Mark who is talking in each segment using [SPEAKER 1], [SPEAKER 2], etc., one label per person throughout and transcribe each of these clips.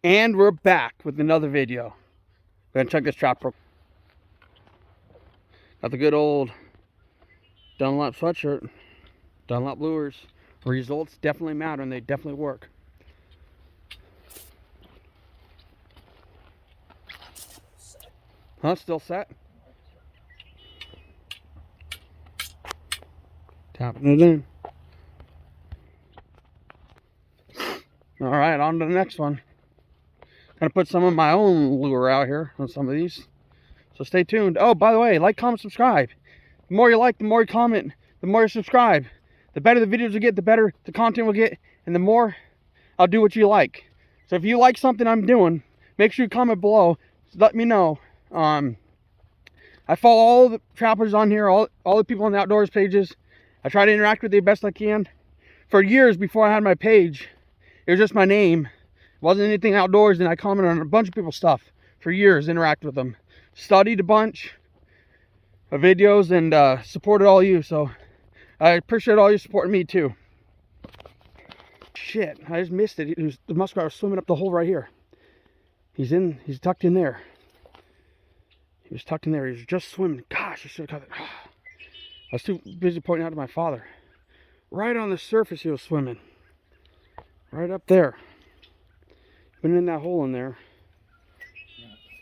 [SPEAKER 1] And we're back with another video. We're gonna check this trap. Got the good old Dunlop sweatshirt, Dunlop lures. Results definitely matter and they definitely work. Huh? Still set? Tapping it in. Alright, on to the next one. Gonna put some of my own lure out here on some of these. So stay tuned. Oh, by the way, like, comment, subscribe. The more you like, the more you comment, the more you subscribe. The better the videos we get, the better the content we'll get, and the more I'll do what you like. So if you like something I'm doing, make sure you comment below. Let me know. I follow all the trappers on here, all the people on the outdoors pages. I try to interact with you best I can. For years before I had my page, it was just my name. It wasn't anything outdoors, and I commented on a bunch of people's stuff for years, interact with them. Studied a bunch of videos and supported all you, so I appreciate all you supporting me too. Shit, I just missed it. The muskrat was swimming up the hole right here. He's tucked in there. He was tucked in there. He was just swimming. Gosh, I should have caught it. I was too busy pointing out to my father. Right on the surface he was swimming. Right up there. Been in that hole in there.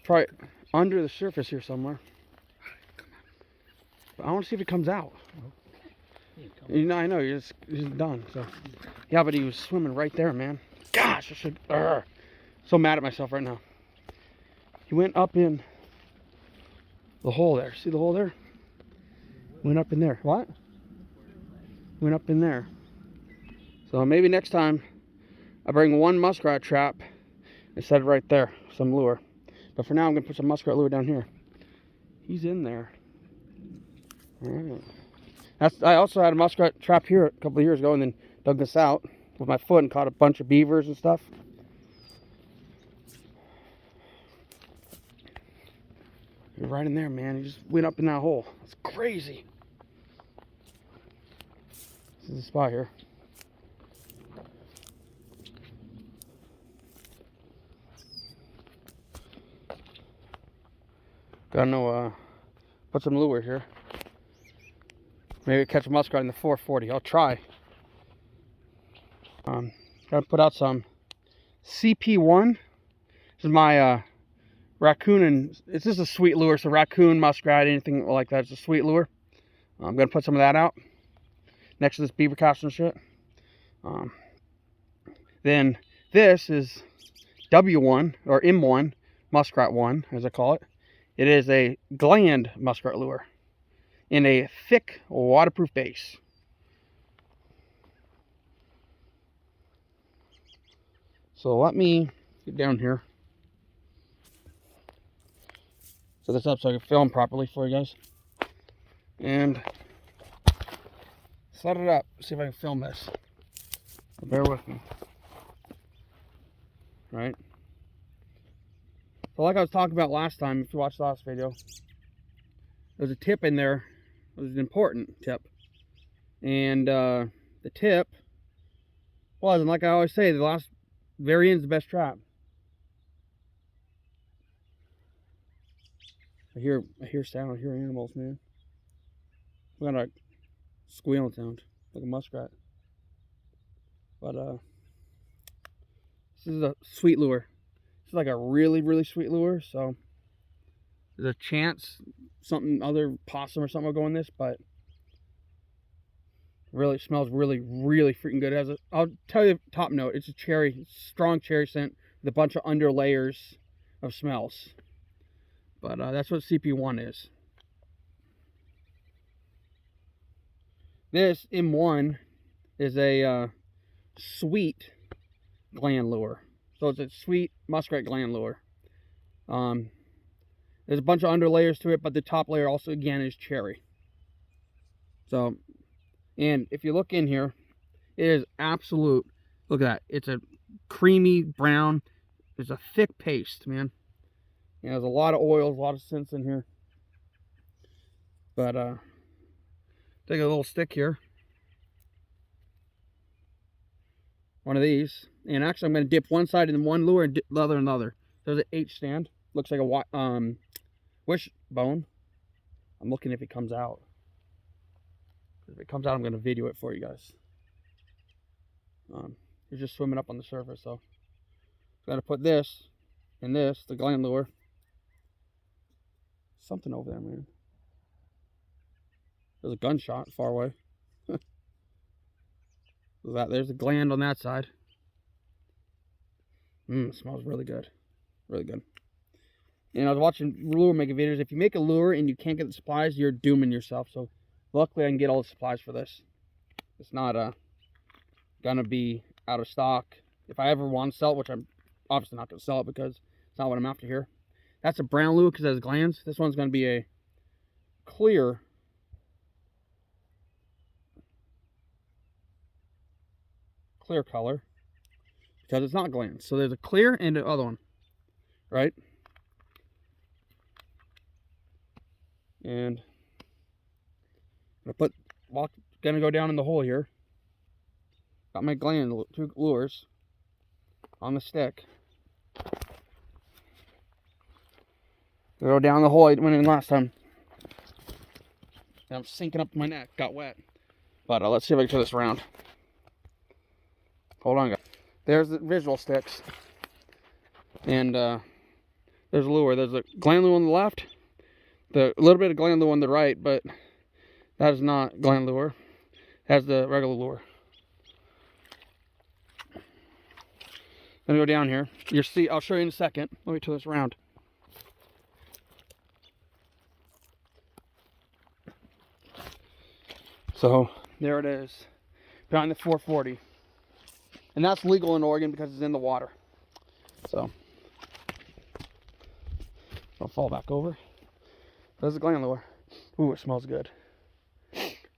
[SPEAKER 1] Probably under the surface here somewhere. But I want to see if it comes out. You know, I know, he's done. So, yeah, but he was swimming right there, man. Gosh, I should. So mad at myself right now. He went up in the hole there. See the hole there? Went up in there. What? Went up in there. So maybe next time I bring one muskrat trap and set it right there, some lure. But for now, I'm gonna put some muskrat lure down here. He's in there. All right. I also had a muskrat trap here a couple of years ago and then dug this out with my foot and caught a bunch of beavers and stuff. You're right in there, man. He just went up in that hole. It's crazy. This is the spot here. Gotta know, put some lure here. Maybe catch a muskrat in the 440. I'll try. Gotta put out some CP1. This is my raccoon, and it's just a sweet lure. So raccoon, muskrat, anything like that. It's a sweet lure. I'm gonna put some of that out next to this beaver cast and shit. Then this is W1 or M1 muskrat 1, as I call it. It is a gland muskrat lure in a thick waterproof base. So let me get down here. Set this up so I can film properly for you guys. And set it up. See if I can film this. Bear with me. Right? So like I was talking about last time, if you watched the last video, there's a tip in there. It was an important tip. And the tip was, and like I always say, the last very end is the best trap. I hear sound, I hear animals, man. We got a squealing sound, like a muskrat. But this is a sweet lure. This is like a really, really sweet lure, so there's a chance something other possum or something will go in this, but really it smells really, really freaking good. It has I'll tell you the top note, it's a cherry, strong cherry scent with a bunch of under layers of smells. But that's what CP1 is. This M1 is a sweet gland lure. So it's a sweet muskrat gland lure. There's a bunch of under layers to it, but the top layer also again is cherry. So, and if you look in here, it is absolute, look at that. It's a creamy brown. It's a thick paste, man. And there's a lot of oils, a lot of scents in here. But take a little stick here. one of these. And actually, I'm going to dip one side in one lure and dip the other in the other. There's an H stand. Looks like a wishbone. I'm looking if it comes out. If it comes out, I'm going to video it for you guys. He's just swimming up on the surface, so I'm going to put this and this, the gland lure. Something over there, man. There's a gunshot far away. There's a gland on that side. It smells really good. Really good. And I was watching lure making videos. If you make a lure and you can't get the supplies, you're dooming yourself. So luckily I can get all the supplies for this. It's not gonna be out of stock. If I ever want to sell it, which I'm obviously not gonna sell it because it's not what I'm after here. That's a brown lure because it has glands. This one's gonna be a clear color because it's not glands. So there's a clear and the other one, right? And I'm gonna go down in the hole here. Got my gland, 2 lures on the stick. Go down the hole I went in last time. And I'm sinking up to my neck, got wet. But let's see if I can turn this around. Hold on, guys. There's the visual sticks. And there's a lure. There's a gland lure on the left. A little bit of gland lure on the right, but that is not gland lure. That's the regular lure. Let me go down here. You'll see, I'll show you in a second. Let me turn this around. So there it is, behind the 440. And that's legal in Oregon because it's in the water. So I'll fall back over. There's the gland lure. Ooh, it smells good.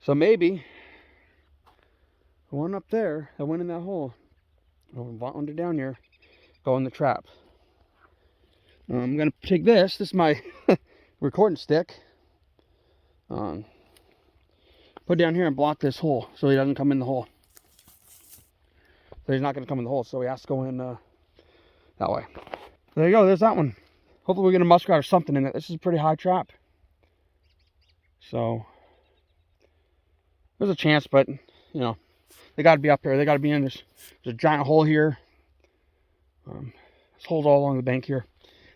[SPEAKER 1] So maybe the one up there that went in that hole, under down here, go in the trap. I'm gonna take this. This is my recording stick. Put it down here and block this hole so he doesn't come in the hole. So he's not gonna come in the hole, so he has to go in that way. There you go. There's that one. Hopefully we get a muskrat or something in it. This is a pretty high trap. So there's a chance, but you know, they got to be up there. They got to be in this. There's a giant hole here. There's holes all along the bank here.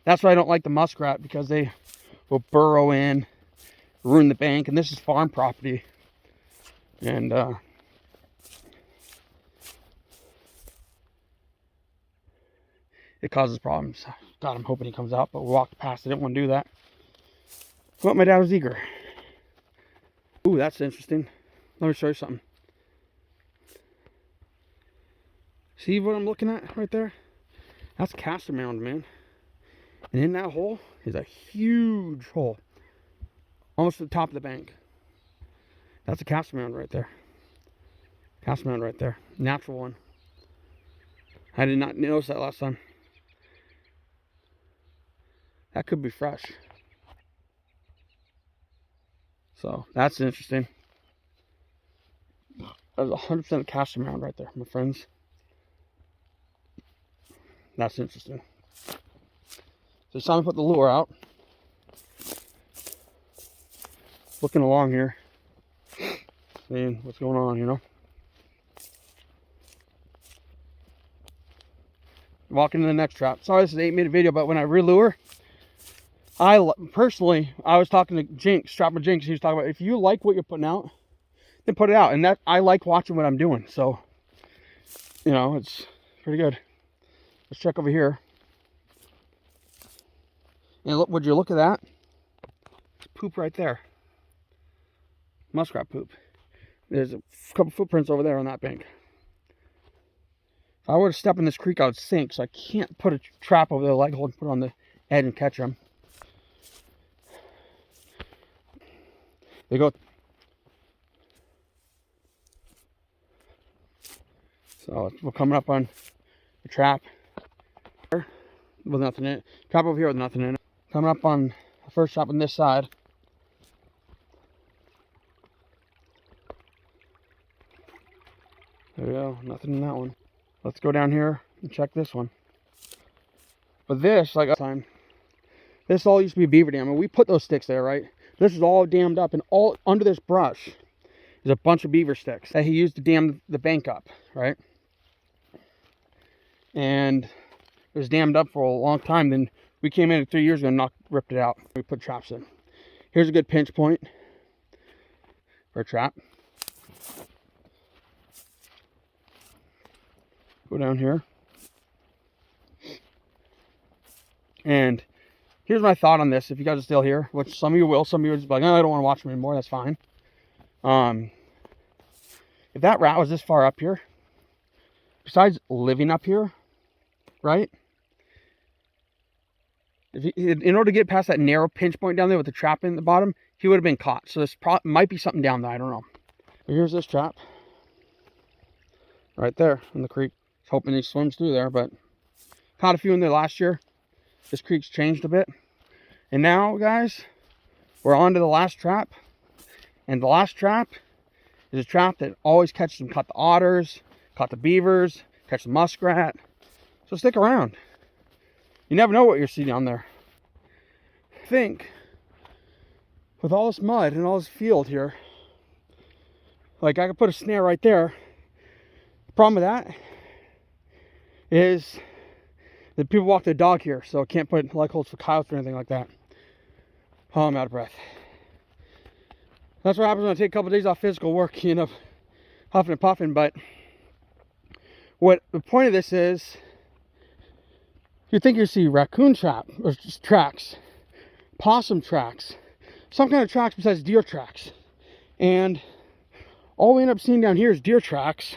[SPEAKER 1] That's why I don't like the muskrat, because they will burrow in, ruin the bank, and this is farm property. And it causes problems. God, I'm hoping he comes out, but we walked past. I didn't want to do that. But my dad was eager. Ooh, that's interesting. Let me show you something. See what I'm looking at right there? That's castor mound, man. And in that hole is a huge hole. Almost to the top of the bank. That's a castor mound right there. Castor mound right there. Natural one. I did not notice that last time. That could be fresh. So that's interesting. There's 100% a castor mound right there, my friends. That's interesting. So it's time to put the lure out. Looking along here, seeing what's going on, you know. Walking to the next trap. Sorry, this is an 8-minute video, but when I re-lure, I was talking to Jinx, Trapper Jinx. He was talking about, if you like what you're putting out, then put it out. And that, I like watching what I'm doing. So, you know, it's pretty good. Let's check over here. And look, would you look at that? It's poop right there. Muskrat poop. There's a couple footprints over there on that bank. If I were to step in this creek, I would sink. So I can't put a trap over the leg hole and put it on the edge and catch them. They go. So we're coming up on the trap with nothing in it. Trap over here with nothing in it. Coming up on the first trap on this side. There we go. Nothing in that one. Let's go down here and check this one. But this, like time, this all used to be a beaver dam, and we put those sticks there, right? This is all dammed up, and all under this brush is a bunch of beaver sticks that he used to dam the bank up, right? And it was dammed up for a long time. Then we came in 3 years ago and ripped it out. We put traps in. Here's a good pinch point for a trap. Go down here. And here's my thought on this. If you guys are still here, which some of you will, some of you are just like, oh, I don't want to watch them anymore. That's fine. If that rat was this far up here, besides living up here, right? In order to get past that narrow pinch point down there with the trap in the bottom, he would have been caught. So this might be something down there. I don't know. But here's this trap. Right there in the creek. Hoping he swims through there, but caught a few in there last year. This creek's changed a bit. And now, guys, we're on to the last trap. And the last trap is a trap that always catches them. Caught the otters, caught the beavers, catch the muskrat. So stick around. You never know what you'll see down there. I think with all this mud and all this field here, like I could put a snare right there. The problem with that is that people walk their dog here, so I can't put leg holds for coyotes or anything like that. Oh, I'm out of breath. That's what happens when I take a couple of days off physical work. You end up huffing and puffing. But what the point of this is, you think you see raccoon trap or just tracks, possum tracks, some kind of tracks besides deer tracks, and all we end up seeing down here is deer tracks.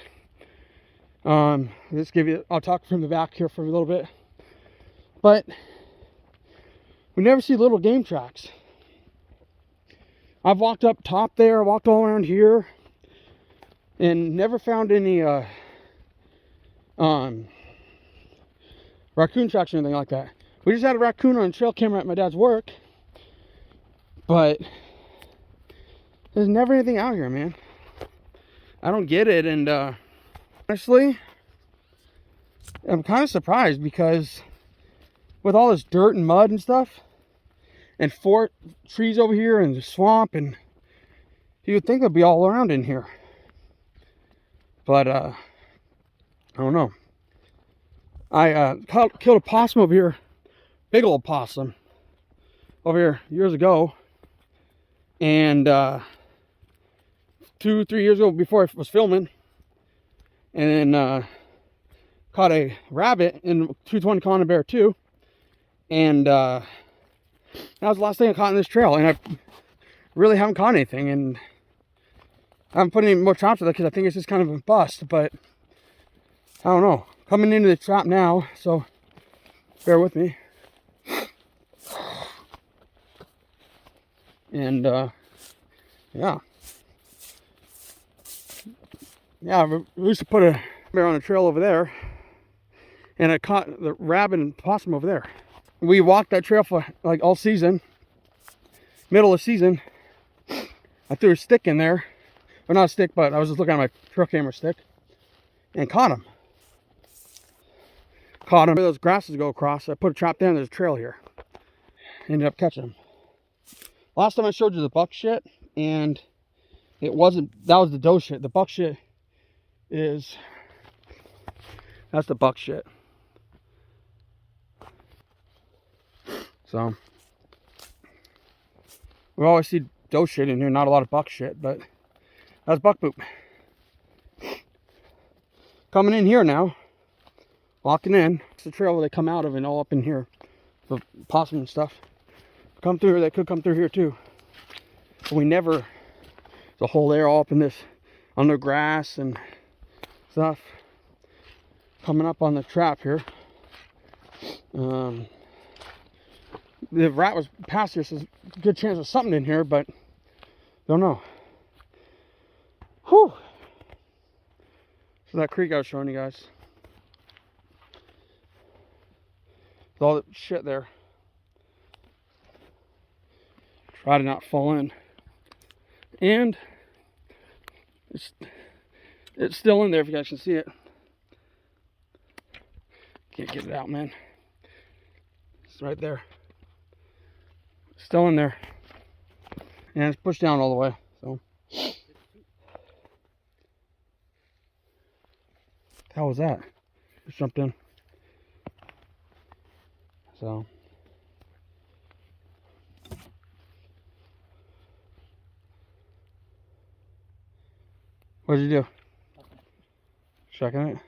[SPEAKER 1] Let's give you, I'll talk from the back here for a little bit, but we never see little game tracks. I've walked up top there, walked all around here, and never found any raccoon tracks or anything like that. We just had a raccoon on a trail camera at my dad's work, but there's never anything out here, man. I don't get it, and honestly, I'm kind of surprised because with all this dirt and mud and stuff, and 4 trees over here and the swamp, and you would think it'd be all around in here. But I don't know. I killed a possum over here, big old possum, over here years ago, and 2-3 years ago before I was filming, and then caught a rabbit in 220 caught a bear too, and that was the last thing I caught in this trail, and I really haven't caught anything, and I haven't put any more traps with it because I think it's just kind of a bust. But I don't know, coming into the trap now, so bear with me. And yeah, we used to put a bear on a trail over there, and I caught the rabbit and possum over there. We walked that trail for like all season. Middle of season, I threw a stick in there, or not a stick, but I was just looking at my trail camera stick, and caught him. Caught him where those grasses go across. I put a trap there, and there's a trail here. Ended up catching him. Last time I showed you the buck shit, and it wasn't, that was the doe shit. The buck shit is, that's the buck shit. So, we always see doe shit in here, not a lot of buck shit, but that's buck poop. Coming in here now, walking in, it's the trail where they come out of and all up in here, the possum and stuff. Come through here, they could come through here too. But we never, there's a hole there all up in this, under grass and stuff. Coming up on the trap here. The rat was past here, so there's a good chance of something in here, but don't know. Whew. So that creek I was showing you guys. With all the shit there. Try to not fall in. And it's still in there if you guys can see it. Can't get it out, man. It's right there. Still in there. And it's pushed down all the way. So. How was that? Just jumped in. So. What did you do? Checking it?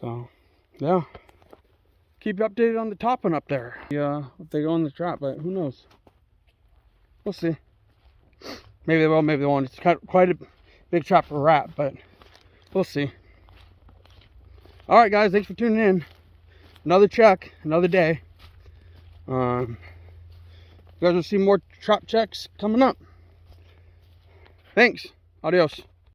[SPEAKER 1] So, yeah. Keep you updated on the topping up there. Yeah, if they go in the trap, but who knows? We'll see. Maybe they will, maybe they won't. It's quite a big trap for a rat, but we'll see. Alright guys, thanks for tuning in. Another check, another day. You guys will see more trap checks coming up. Thanks. Adios.